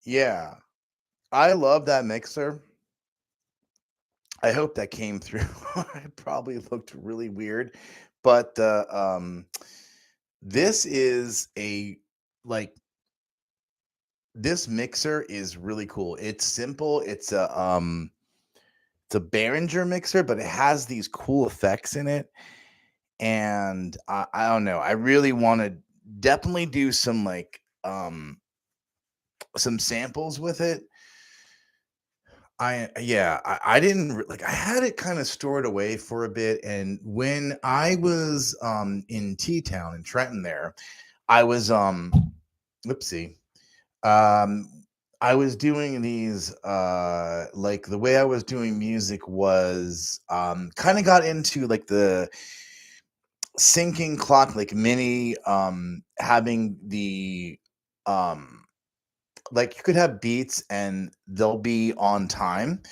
Yeah. I love that mixer. I hope that came through. It probably looked really weird, but this is a like this mixer is really cool. It's simple. It's a Behringer mixer, but it has these cool effects in it. And I don't know. I really want to definitely do some samples with it. I didn't like I had it kind of stored away for a bit, and when I was in T Town in Trenton there, I was oopsie. Um I was doing these like the way I was doing music was kind of got into like the syncing clock like mini having the um like you could have beats and they'll be on time,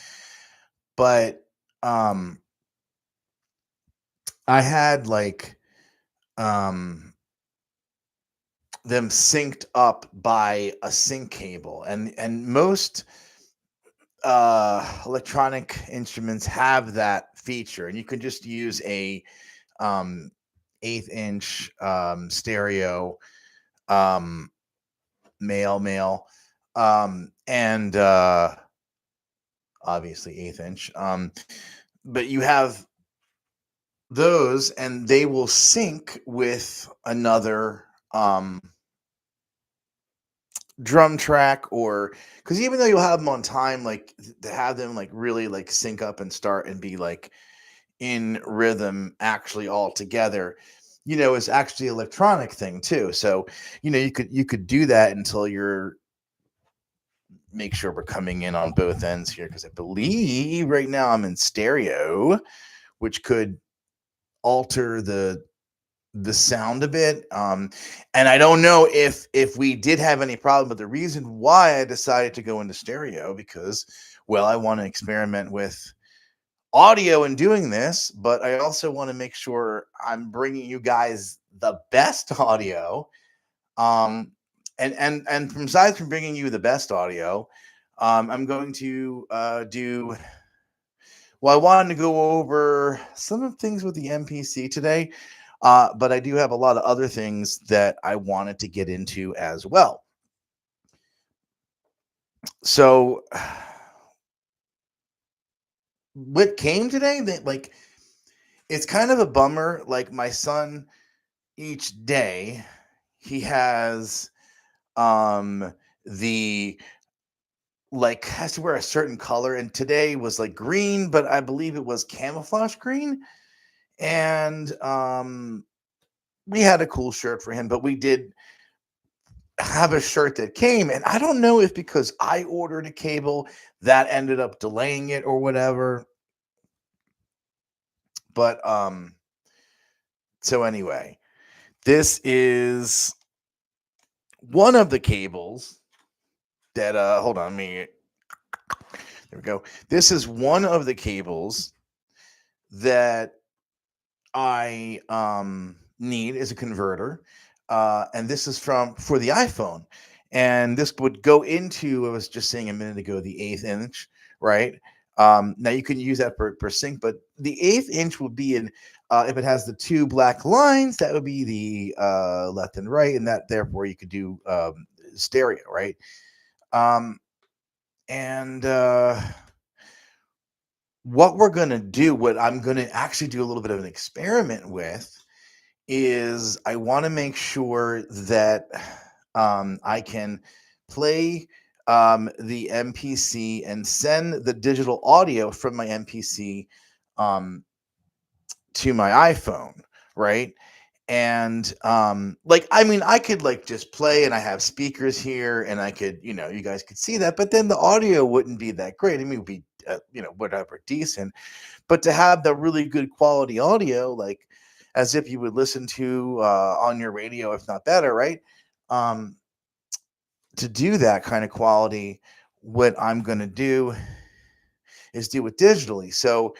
but um I had um them synced up by a sync cable, and most electronic instruments have that feature, and you can just use a um eighth inch stereo um male and obviously eighth inch but you have those and they will sync with another drum track, or because even though you'll have them on time, like to have them like really like sync up and start and be like in rhythm actually all together, is actually electronic thing too. So you could do that until you're make sure we're coming in on both ends here, because I believe right now I'm in stereo, which could alter the sound a bit. And I don't know if we did have any problem, but the reason why I decided to go into stereo because, well, I want to experiment with audio in doing this, but I also want to make sure I'm bringing you guys the best audio. Um, and from besides from bringing you the best audio, I'm going to do. Well, I wanted to go over some of the things with the MPC today, but I do have a lot of other things that I wanted to get into as well. So, what came today? That like it's kind of a bummer. Like my son, each day he has um the like has to wear a certain color, and today was like green, but I believe it was camouflage green. And we had a cool shirt for him, but we did have a shirt that came, and I don't know if because I ordered a cable that ended up delaying it or whatever. But so anyway, this is one of the cables that hold on me. There we go. This is one of the cables that I need as a converter. And this is for the iPhone. And this would go into, I was just saying a minute ago, the eighth inch, right? Now you can use that per sync, but the eighth inch would be in, if it has the two black lines, that would be the left and right, and that therefore you could do stereo, right? Um, and what we're going to do, what I'm going to actually do a little bit of an experiment with, is I want to make sure that I can play the MPC and send the digital audio from my MPC um, to my iPhone, right? And like I mean, I could like just play, and I have speakers here, and I could, you guys could see that, but then the audio wouldn't be that great. I mean, it would be whatever decent, but to have the really good quality audio, like as if you would listen to on your radio, if not better, right? Um, to do that kind of quality, what I'm going to do is do it digitally. So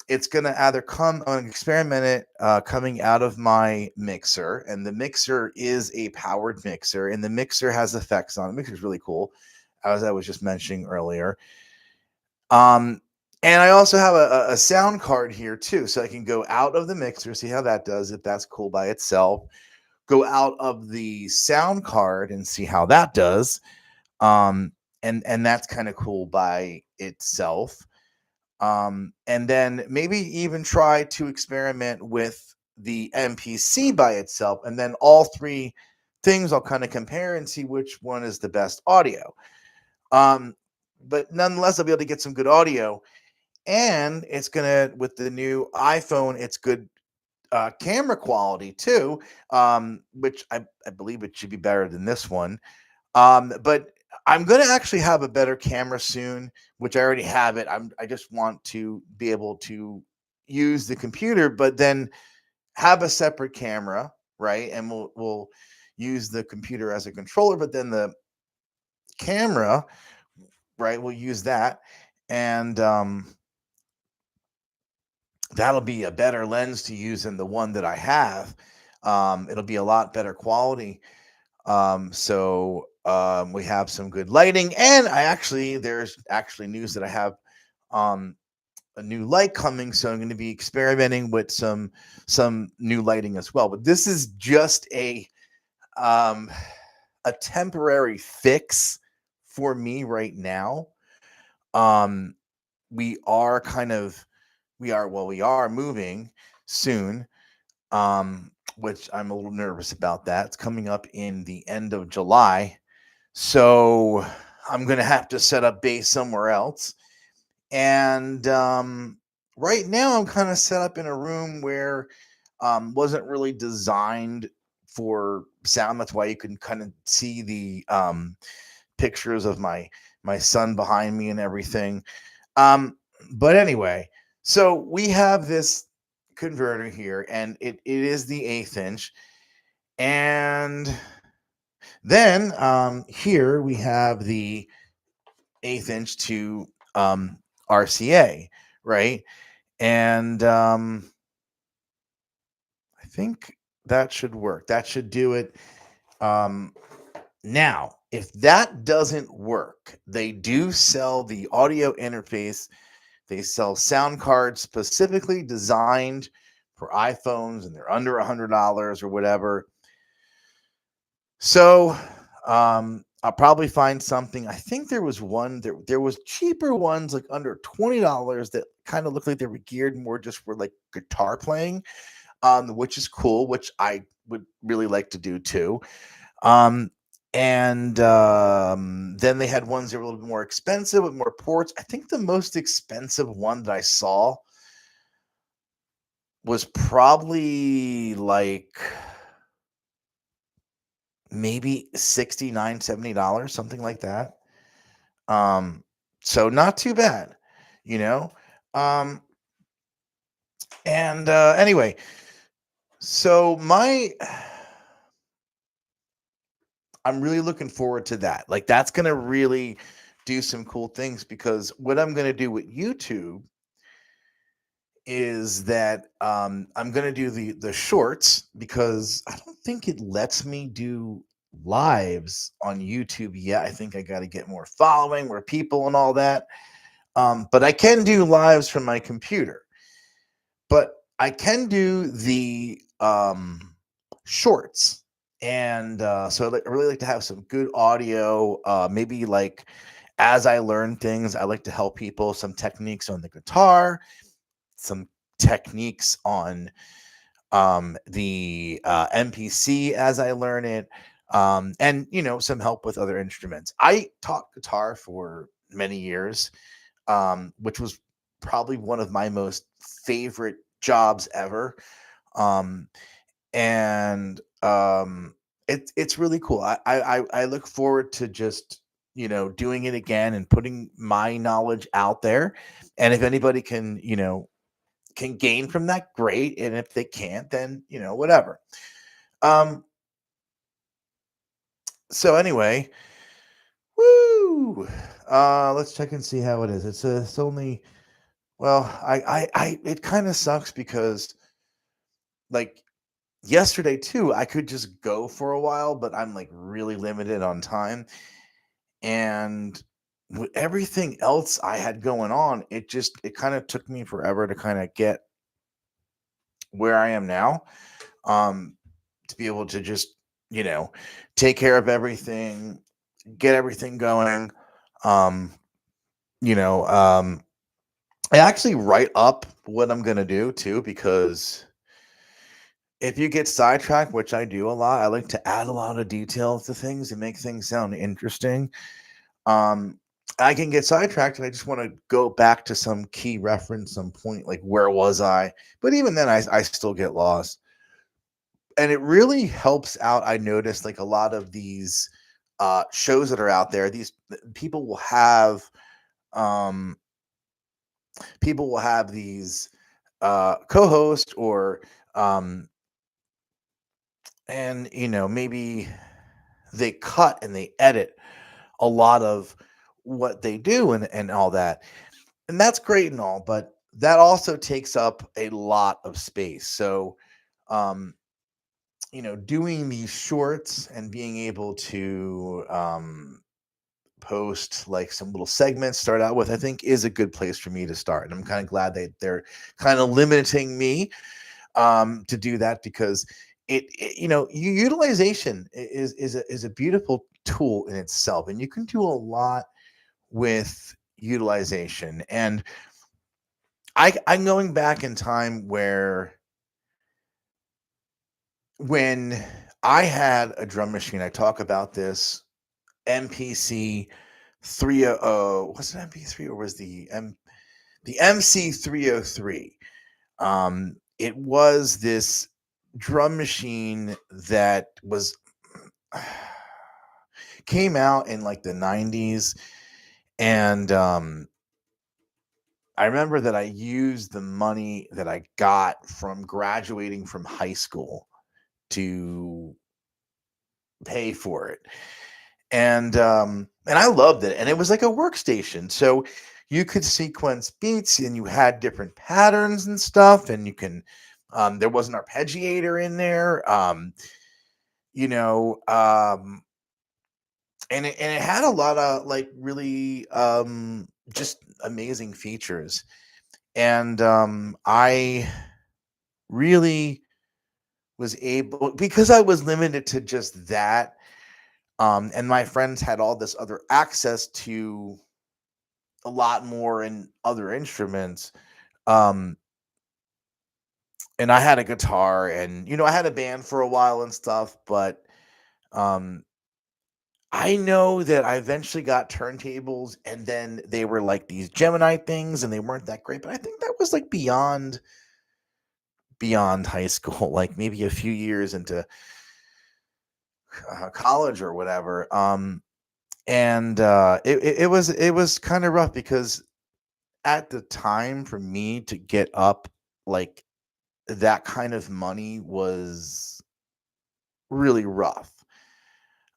it's going to either come, I'm going to experiment it coming out of my mixer, and the mixer is a powered mixer, and the mixer has effects on it. The mixer is really cool. as I was just mentioning earlier. Um, and I also have a sound card here too, so I can go out of the mixer, see how that does, if that's cool by itself. Go out of the sound card and see how that does. Um, and that's kind of cool by itself. And then maybe even try to experiment with the MPC by itself, and then all three things I'll kind of compare and see which one is the best audio. Um, but nonetheless, I'll be able to get some good audio, and it's gonna with the new iPhone, it's good camera quality too, which I believe it should be better than this one. But I'm gonna actually have a better camera soon, which I already have it. I just want to be able to use the computer, but then have a separate camera, right? And we'll use the computer as a controller, but then the camera, right? We'll use that, and that'll be a better lens to use than the one that I have. It'll be a lot better quality. We have some good lighting, and there's actually news that I have um, a new light coming, so I'm going to be experimenting with some new lighting as well. But this is just um, a temporary fix for me right now. Um, we are kind of we are moving soon, which I'm a little nervous about that. It's coming up in the end of July. So I'm going to have to set up base somewhere else. And right now, I'm kind of set up in a room where wasn't really designed for sound. That's why you can kind of see the pictures of my son behind me and everything. Um, but anyway, so we have this converter here, and it is the eighth inch. And then here we have the eighth inch to RCA, right? And I think that should work. That should do it. Um, Now, if that doesn't work, they do sell the audio interface. They sell sound cards specifically designed for iPhones, and they're under $100 or whatever. So I'll probably find something. I think there was one there was cheaper ones like under $20 that kind of looked like they were geared more just for like guitar playing, which is cool, which I would really like to do too. Um, and then they had ones that were a little bit more expensive with more ports. I think the most expensive one that I saw was probably like maybe 69, $70, something like that. Um, so not too bad, you know. Um, and anyway, so my I'm really looking forward to that. Like that's gonna really do some cool things because what I'm gonna do with YouTube is that I'm gonna do the shorts because I don't think it lets me do lives on YouTube yet. I think I got to get more following, more people, and all that. But I can do lives from my computer. But I can do the shorts, and I really like to have some good audio. Maybe like as I learn things, I like to help people some techniques on the guitar, some techniques on the MPC as I learn it, and some help with other instruments. I taught guitar for many years, which was probably one of my most favorite jobs ever. Um, and it's really cool. I look forward to just doing it again and putting my knowledge out there. And if anybody can gain from that, great. And if they can't, then whatever. Um, so anyway, woo. Let's check and see how it is. It's only well, I it kind of sucks because like yesterday too, I could just go for a while, but I'm like really limited on time. And with everything else I had going on, it kind of took me forever to kind of get where I am now. Um, to be able to just, you know, take care of everything, get everything going. Um, you know, um, I actually write up what I'm gonna do too, because if you get sidetracked, which I do a lot, I like to add a lot of detail to things and make things sound interesting. Um, I can get sidetracked and I just want to go back to some key reference, some point, like where was I? But even then, I still get lost. And it really helps out. I noticed like a lot of these shows that are out there, these people will have um, people will have these co-hosts or and maybe they cut and they edit a lot of what they do and all that. And that's great and all, but that also takes up a lot of space. So, um, doing these shorts and being able to post like some little segments, start out with, I think is a good place for me to start. And I'm kind of glad that they're kind of limiting me to do that, because utilization is a beautiful tool in itself, and you can do a lot with utilization. And I'm going back in time where when I had a drum machine, I talk about this MPC 300. Was it MP3 or was the MC 303? It was this drum machine that was came out in like the 90s. And I remember that I used the money that I got from graduating from high school to pay for it. And I loved it. And it was like a workstation. So you could sequence beats and you had different patterns and stuff. And you can there was an arpeggiator in there. You know, and it had a lot of like really just amazing features. And I really was able, because I was limited to just that, and my friends had all this other access to a lot more in other instruments. Um, and I had a guitar, and I had a band for a while and stuff, but um, I know that I eventually got turntables, and then they were like these Gemini things, and they weren't that great. But I think that was like beyond high school, like maybe a few years into college or whatever. And it was kind of rough, because at the time for me to get up like that kind of money was really rough.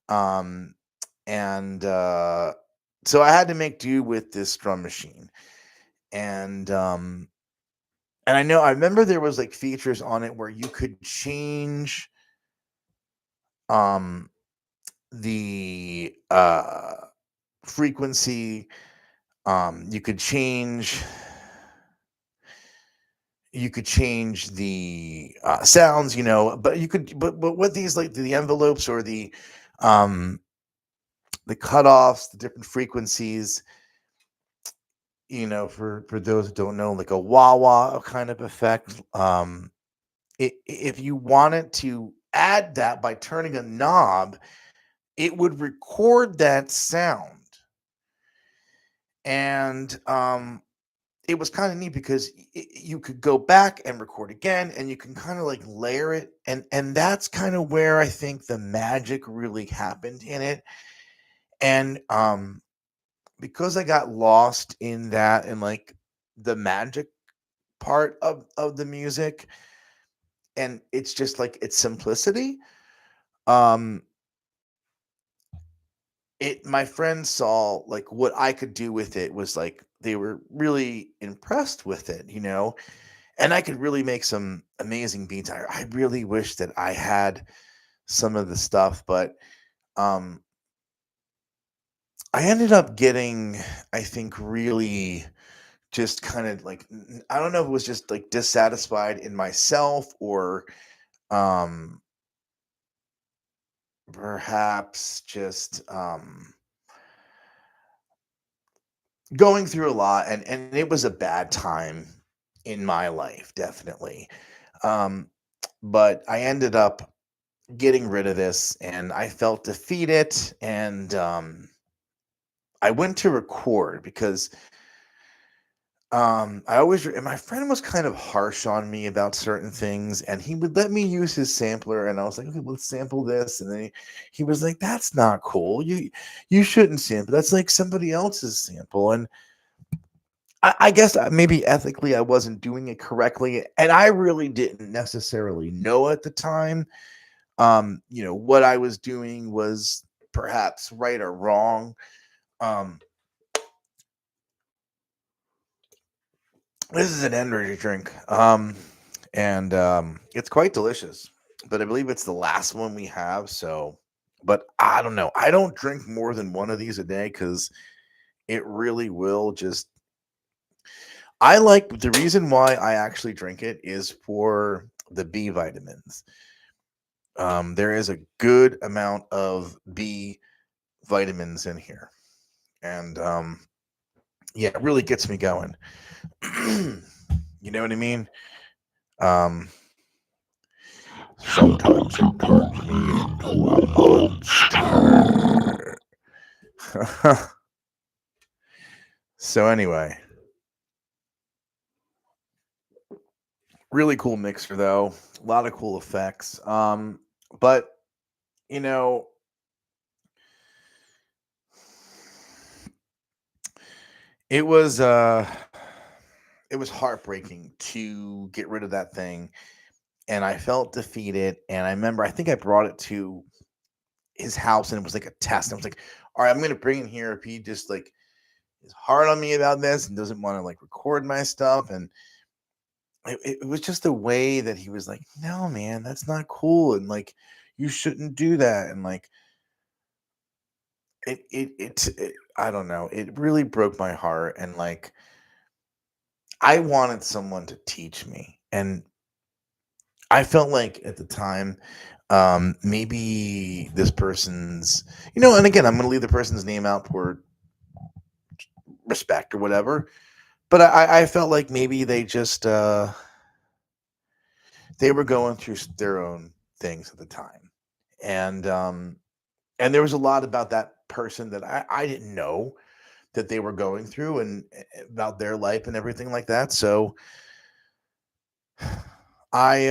Um, and so I had to make do with this drum machine. And I remember there was like features on it where you could change um the frequency. You could change the sounds, but but with these, like the envelopes or um the cutoffs, the different frequencies, for those who don't know, like a wah wah kind of effect. If you wanted to add that by turning a knob, it would record that sound. And it was kind of neat, because you could go back and record again, and you can kind of like layer it, and that's kind of where I think the magic really happened in it. And because I got lost in that, and like the magic part of the music, and it's just like its simplicity. um it My friends saw like what I could do with it, was like they were really impressed with it, and I could really make some amazing beats. I really wish that I had some of the stuff, but um I ended up getting, I think, really just kind of like I don't know if it was just like dissatisfied in myself or um perhaps just going through a lot, and it was a bad time in my life, definitely. Um but I ended up getting rid of this and I felt defeated, and I went to record because I always and my friend was kind of harsh on me about certain things, and he would let me use his sampler, and I was like, okay, let's sample this, and then he was like, that's not cool. You shouldn't sample. That's like somebody else's sample, and I guess maybe ethically I wasn't doing it correctly, and I really didn't necessarily know at the time. What I was doing was perhaps right or wrong. Um, this is an energy drink. And it's quite delicious. But I believe it's the last one we have. So, but I don't know. I don't drink more than one of these a day because it really will just. I like the reason why I actually drink it is for the B vitamins. There is a good amount of B vitamins in here, and yeah, it really gets me going. You know what I mean? Um, sometimes it turns me into a monster. So anyway, really cool mixer though. A lot of cool effects. But you know, it was uh it was heartbreaking to get rid of that thing, and I felt defeated, and I remember I think I brought it to his house, and it was like a test. I was like, all right, I'm gonna bring it here if he just like is hard on me about this and doesn't want to like record my stuff. And it was just the way that he was like, no, man, that's not cool. And like, you shouldn't do that. And like, I don't know. It really broke my heart. And like, I wanted someone to teach me. And I felt like at the time, maybe this person's, and again, I'm going to leave the person's name out for respect or whatever. But I felt like maybe they were going through their own things at the time, and there was a lot about that person that I didn't know that they were going through, and about their life and everything like that. So I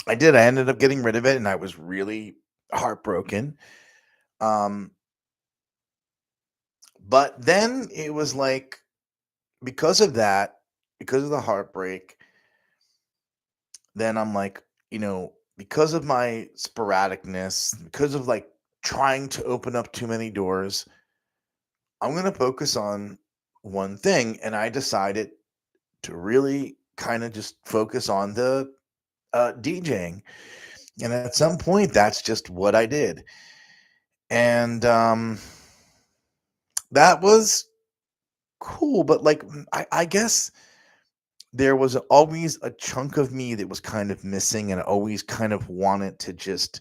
I ended up getting rid of it, and I was really heartbroken. Um, but then it was like, because of that, because of the heartbreak, then I'm like, because of my sporadicness, because of like trying to open up too many doors, I'm going to focus on one thing. And I decided to really kind of just focus on the DJing. And at some point, that's just what I did. And that was cool. But like, I guess there was always a chunk of me that was kind of missing, and I always kind of wanted to just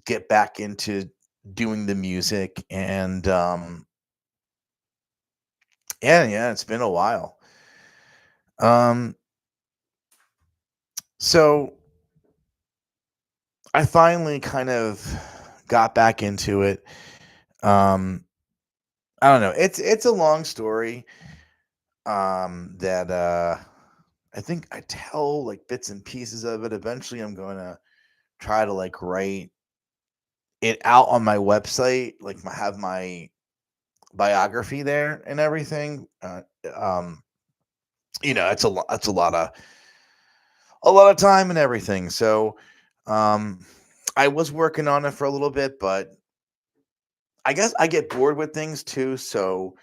get back into doing the music. And yeah, it's been a while. Um so I finally kind of got back into it. um I don't know, it's a long story, that I think I tell like bits and pieces of it. Eventually I'm going to try to like write it out on my website, like have my biography there and everything. Um it's a lot of time and everything. So um I was working on it for a little bit, but I guess I get bored with things too. So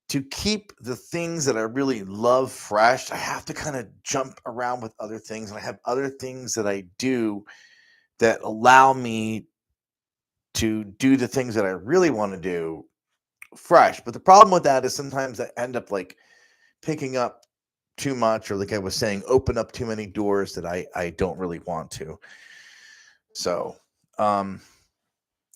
to keep the things that I really love fresh, I have to kind of jump around with other things. And I have other things that I do that allow me to do the things that I really want to do fresh. But the problem with that is sometimes I end up like picking up too much, or like I was saying, open up too many doors that I don't really want to. So, um,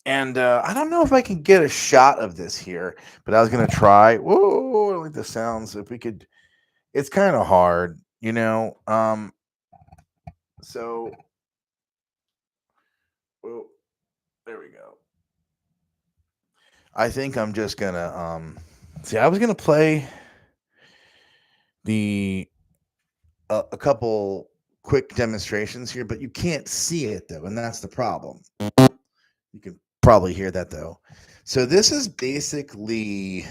and I don't know if I can get a shot of this here, but I was gonna try. Whoa, I don't like the sounds. If we could, it's kind of hard, you know. So, whoa, there we go. I think I'm just gonna see. I was gonna play the a couple quick demonstrations here, but you can't see it though, and that's the problem. You can probably hear that though. So this is basically,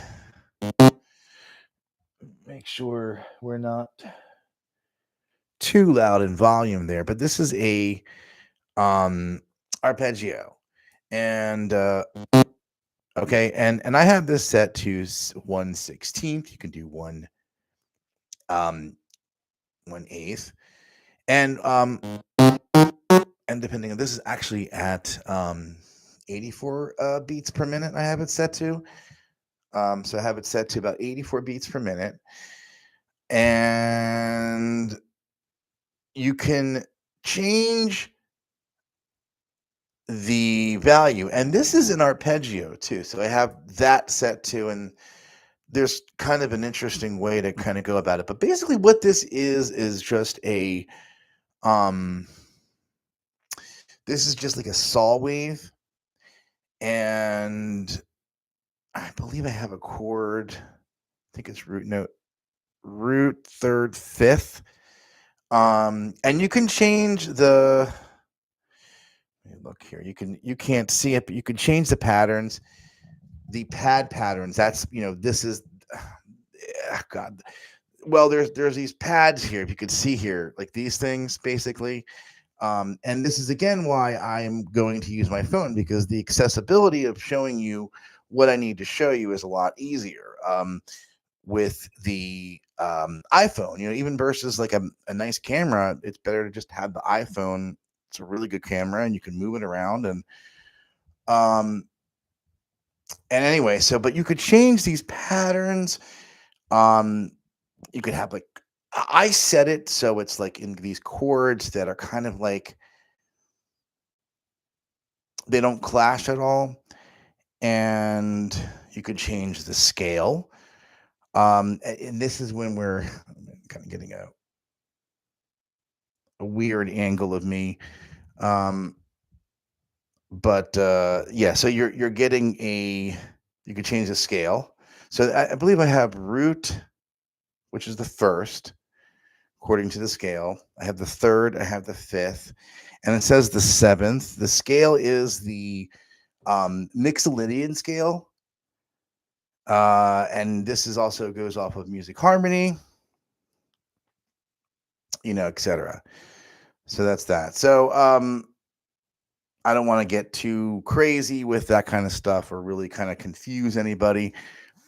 make sure we're not too loud in volume there, but this is a arpeggio. And okay, and I have this set to 1/16. You can do um 1/8. And depending on, this is actually at 84 beats per minute. I have it set to. So I have it set to about 84 beats per minute. And you can change the value. And this is an arpeggio too. So I have that set to, and there's kind of an interesting way to kind of go about it. But basically what this is just a this is just like a saw wave. And I believe I have a chord. I think it's root note, root, third, fifth. And you can change the, look here. You can't see it, but you can change the patterns, the pad patterns. That's, this is, God. Well, there's these pads here. If you could see here, like these things basically. And this is again why I'm going to use my phone, because the accessibility of showing you what I need to show you is a lot easier with the iPhone. Even versus like a nice camera, it's better to just have the iPhone. It's a really good camera, and you can move it around. And anyway, so but you could change these patterns. You could have like, I set it so it's like in these chords that are kind of like, they don't clash at all. And you could change the scale. And this is when we're kind of getting a weird angle of me. But yeah, so you're getting you can change the scale. So I believe I have root, which is the first, according to the scale. I have the third, I have the fifth, and it says the seventh. The scale is the Mixolydian scale. And this is also goes off of music harmony, etc. So that's that. So I don't want to get too crazy with that kind of stuff or really kind of confuse anybody,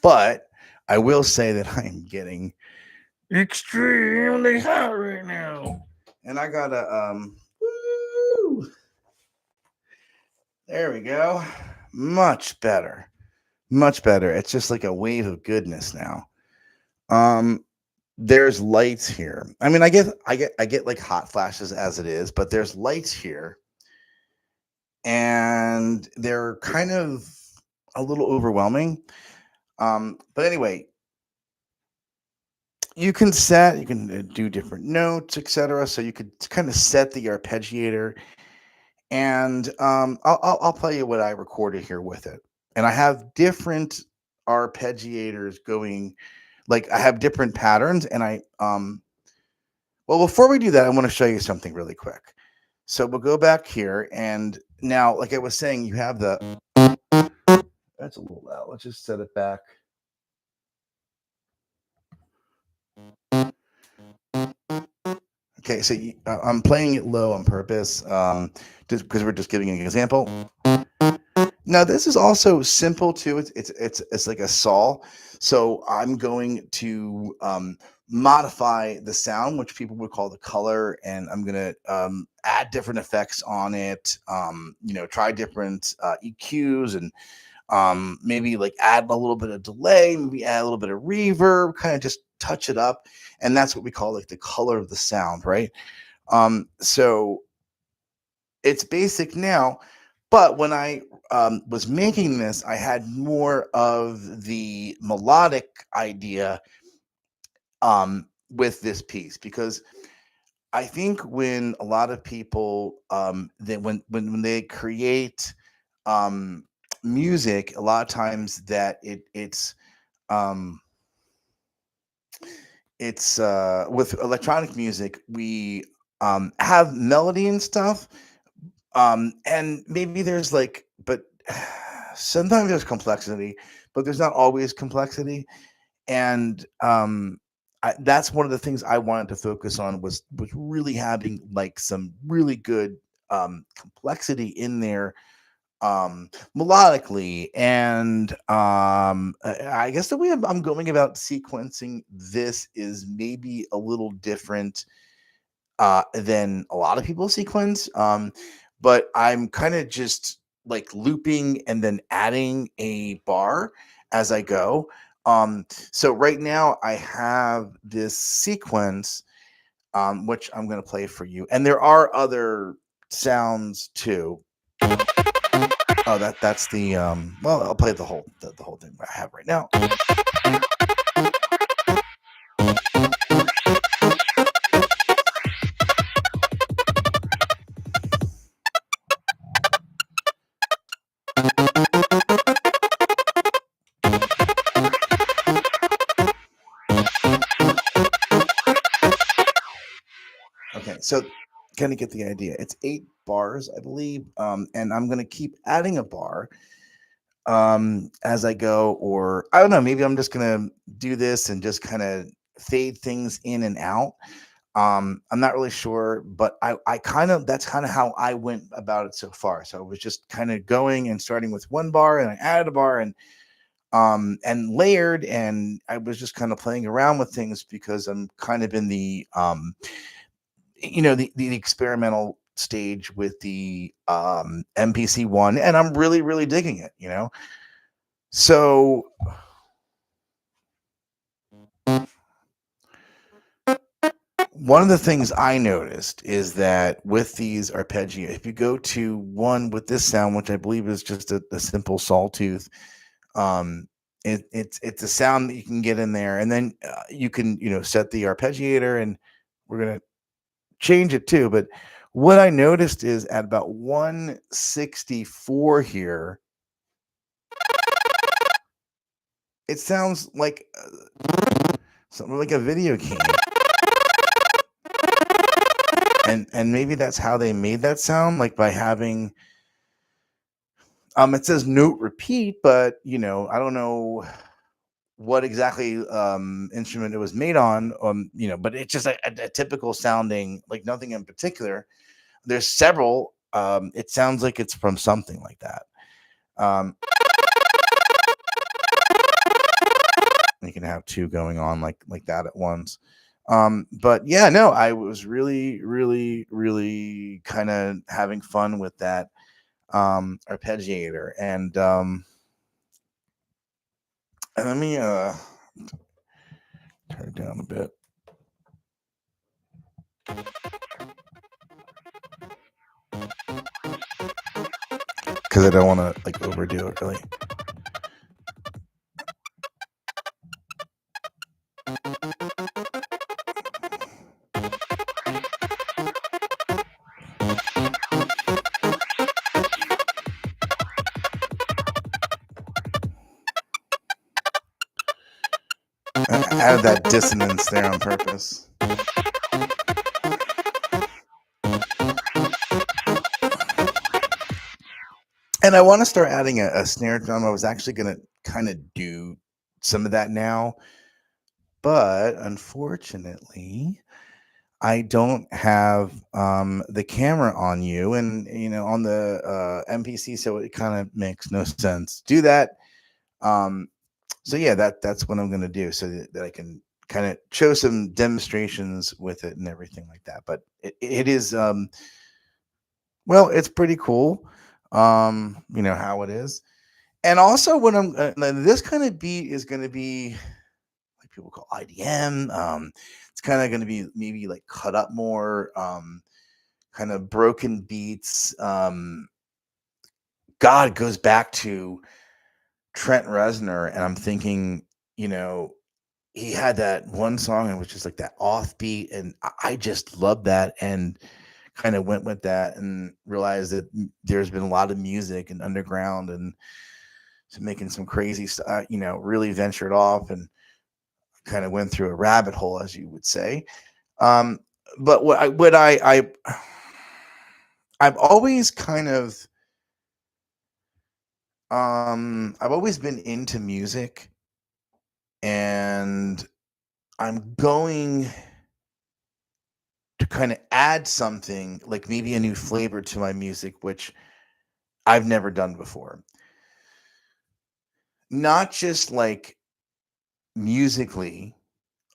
but I will say that I am getting extremely hot right now. And I gotta woo, there we go. Much better. Much better. It's just like a wave of goodness now. There's lights here. I mean, I get like hot flashes as it is, but there's lights here. And they're kind of a little overwhelming. But anyway, you can do different notes, etc. So you could kind of set the arpeggiator, and I'll tell you what I recorded here with it. And I have different arpeggiators going, like I have different patterns, and well, before we do that, I want to show you something really quick. So we'll go back here, and now, like I was saying, you have the, that's a little loud. Let's just set it back. Okay, so I'm playing it low on purpose, just because we're just giving an example. Now, this is also simple too. It's like a saw. So I'm going to modify the sound, which people would call the color, and I'm gonna add different effects on it. Try different EQs and maybe like add a little bit of delay, maybe add a little bit of reverb, kind of just touch it up, and that's what we call like the color of the sound, right? So it's basic now, but when I was making this, I had more of the melodic idea with this piece because I think when a lot of people they when they create um, music, a lot of times that um, it's with electronic music we have melody and stuff, and maybe there's like, but sometimes there's complexity, but there's not always complexity, and that's one of the things I wanted to focus on was really having like some really good complexity in there melodically, and I guess the way I'm going about sequencing this is maybe a little different than a lot of people sequence. But I'm kind of just like looping and then adding a bar as I go. So right now I have this sequence, which I'm going to play for you, and there are other sounds too. Oh, that's the well, I'll play the whole thing I have right now. Okay, so kind of get the idea. It's 8 bars, I believe, and I'm gonna keep adding a bar as I go, or I don't know, maybe I'm just gonna do this and just kind of fade things in and out. I'm not really sure, but I kind of that's kind of how I went about it so far. So I was just kind of going and starting with 1 bar, and I added a bar and layered, and I was just kind of playing around with things because I'm kind of in the the experimental stage with the MPC ONE, and I'm really digging it. So one of the things I noticed is that with these arpeggio, if you go to one with this sound, which I believe is just a simple sawtooth, um, it's a sound that you can get in there, and then you can set the arpeggiator, and we're gonna change it too. But what I noticed is at about 164 here, it sounds like something like a video game. And maybe that's how they made that sound, like by having it says note repeat, but I don't know what exactly instrument it was made on, but it's just a typical sounding, like nothing in particular. There's several. It sounds like it's from something like that. um you can have two going on like that at once. But yeah, no, I was really kind of having fun with that arpeggiator, and let me turn it down a bit because I don't want to like overdo it really. I added that dissonance there on purpose. And I want to start adding a snare drum. I was actually going to kind of do some of that now, but unfortunately, I don't have the camera on you, and on the MPC, so it kind of makes no sense to do that. Um, so yeah, that's what I'm going to do, so that I can kind of show some demonstrations with it and everything like that. But it is well, it's pretty cool. You know how it is. And also when this kind of beat is going to be like people call IDM. It's kind of going to be maybe like cut up more, kind of broken beats. God goes back to Trent Reznor, and I'm thinking, you know, he had that one song and it was just like that offbeat, and I just love that, and kind of went with that, and realized that there's been a lot of music and underground and making some crazy stuff. You know, really ventured off and kind of went through a rabbit hole, as you would say. Um, but I've always kind of I've always been into music, and I'm going to kind of add something like maybe a new flavor to my music, which I've never done before. Not just like musically,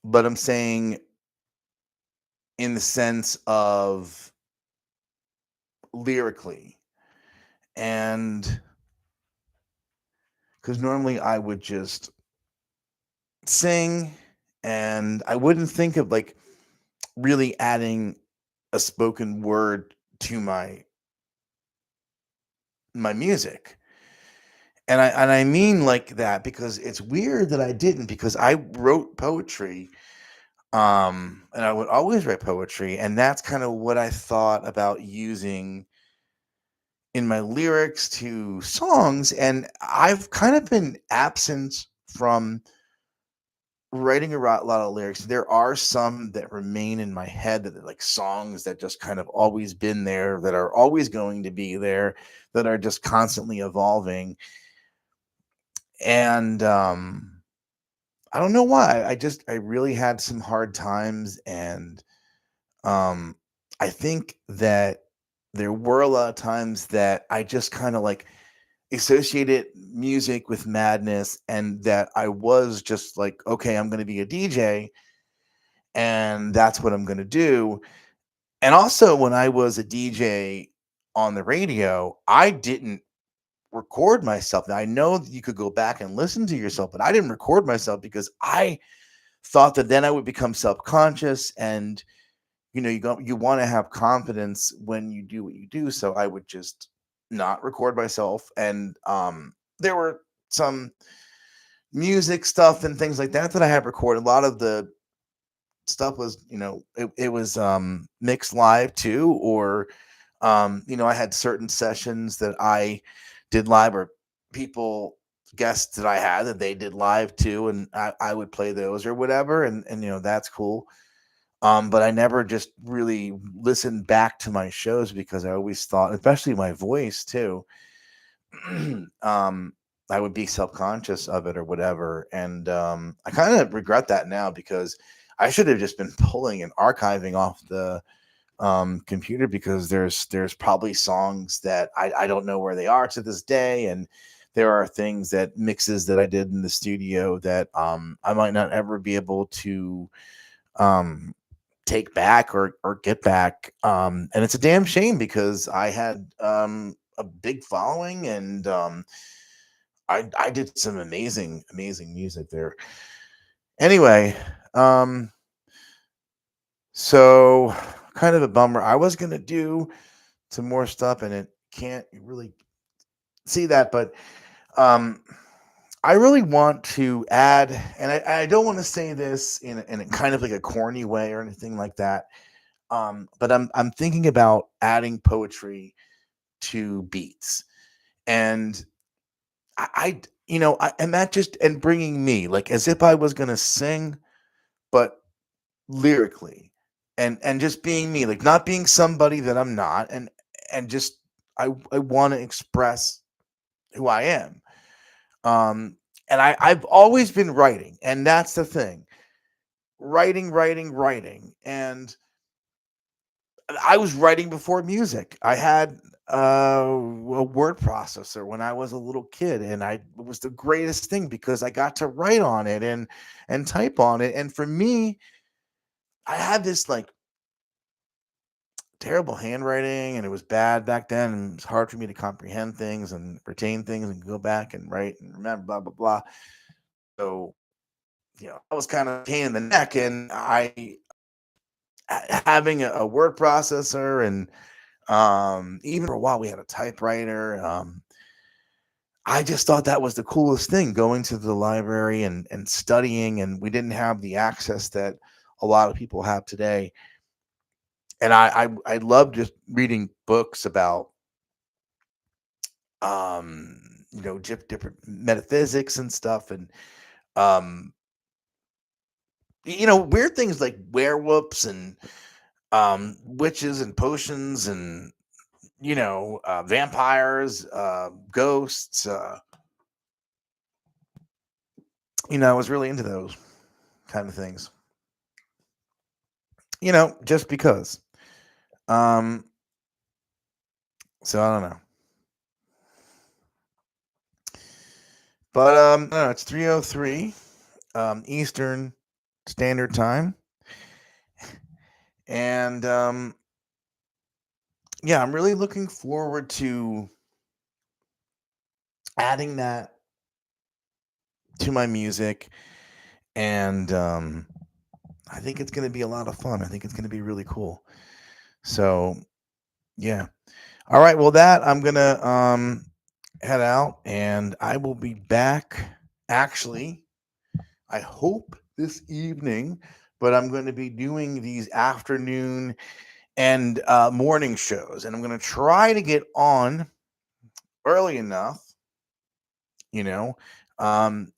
but I'm saying in the sense of lyrically. And because normally I would just sing, and I wouldn't think of like really adding a spoken word to my music. And I mean like that because it's weird that I didn't, because I wrote poetry, and I would always write poetry, and that's kind of what I thought about using in my lyrics to songs. And I've kind of been absent from writing a lot of lyrics. There are some that remain in my head that are like songs that just kind of always been there, that are always going to be there, that are just constantly evolving. And I don't know why. I really had some hard times, and um I think that there were a lot of times that I just kind of like associated music with madness, and that I was just like, okay, I'm going to be a DJ, and that's what I'm going to do. And also, when I was a DJ on the radio, I didn't record myself. Now, I know that you could go back and listen to yourself, but I didn't record myself because I thought that then I would become self-conscious, and you want to have confidence when you do what you do. So I would just not record myself. And there were some music stuff and things like that that I had recorded. A lot of the stuff was, it was mixed live too, or I had certain sessions that I did live, or people guests that I had that they did live too, and I would play those or whatever, and that's cool. But I never just really listened back to my shows, because I always thought, especially my voice too, um, I would be self-conscious of it or whatever. And I kind of regret that now, because I should have just been pulling and archiving off the computer, because there's probably songs that I don't know where they are to this day, and there are things that mixes that I did in the studio that I might not ever be able to um take back or get back. And it's a damn shame, because I had a big following, and I did some amazing music there. Anyway, um so kind of a bummer. I was gonna do some more stuff, and it can't really see that, but um I really want to add, and I don't want to say this in a kind of like a corny way or anything like that. But I'm thinking about adding poetry to beats, and and that just, and bringing me like as if I was gonna sing, but lyrically, and just being me, like not being somebody that I'm not, and just I want to express who I am. Um, and I've always been writing, and that's the thing, writing, and I was writing before music. I had a word processor when I was a little kid, and it was the greatest thing because I got to write on it and type on it. And for me, I had this like terrible handwriting, and it was bad back then, and it was hard for me to comprehend things and retain things and go back and write and remember blah blah blah. So that was kind of a pain in the neck, and having a word processor and even for a while we had a typewriter. I just thought that was the coolest thing, going to the library and studying, and we didn't have the access that a lot of people have today. And I love just reading books about different metaphysics and stuff, and um weird things like werewolves and witches and potions and vampires, ghosts. I was really into those kind of things. Just because. Um, so I don't know, but I don't know, it's 3:03 Eastern Standard Time, and yeah, I'm really looking forward to adding that to my music, and I think it's going to be a lot of fun. I think it's going to be really cool. So yeah. All right. Well, that I'm gonna head out, and I will be back. Actually, I hope this evening, but I'm going to be doing these afternoon and morning shows, and I'm going to try to get on early enough. You know,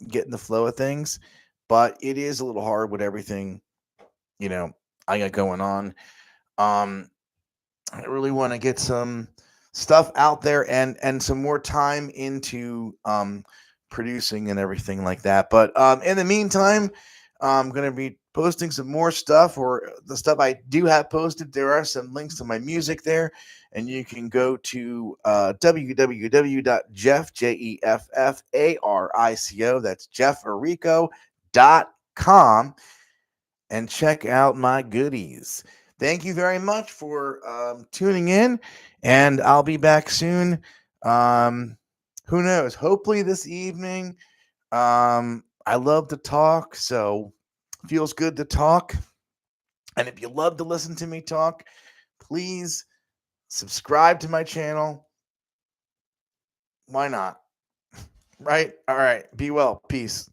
get in the flow of things, but it is a little hard with everything. You know, I got going on. Um, I really want to get some stuff out there and some more time into producing and everything like that. But in the meantime, I'm going to be posting some more stuff, or the stuff I do have posted. There are some links to my music there, and you can go to www.jeffarico, that's jeffarico.com, and check out my goodies. Thank you very much for tuning in, and I'll be back soon. Um, who knows? Hopefully this evening. I love to talk, so feels good to talk. And if you love to listen to me talk, please subscribe to my channel. Why not? Right? All right. Be well. Peace.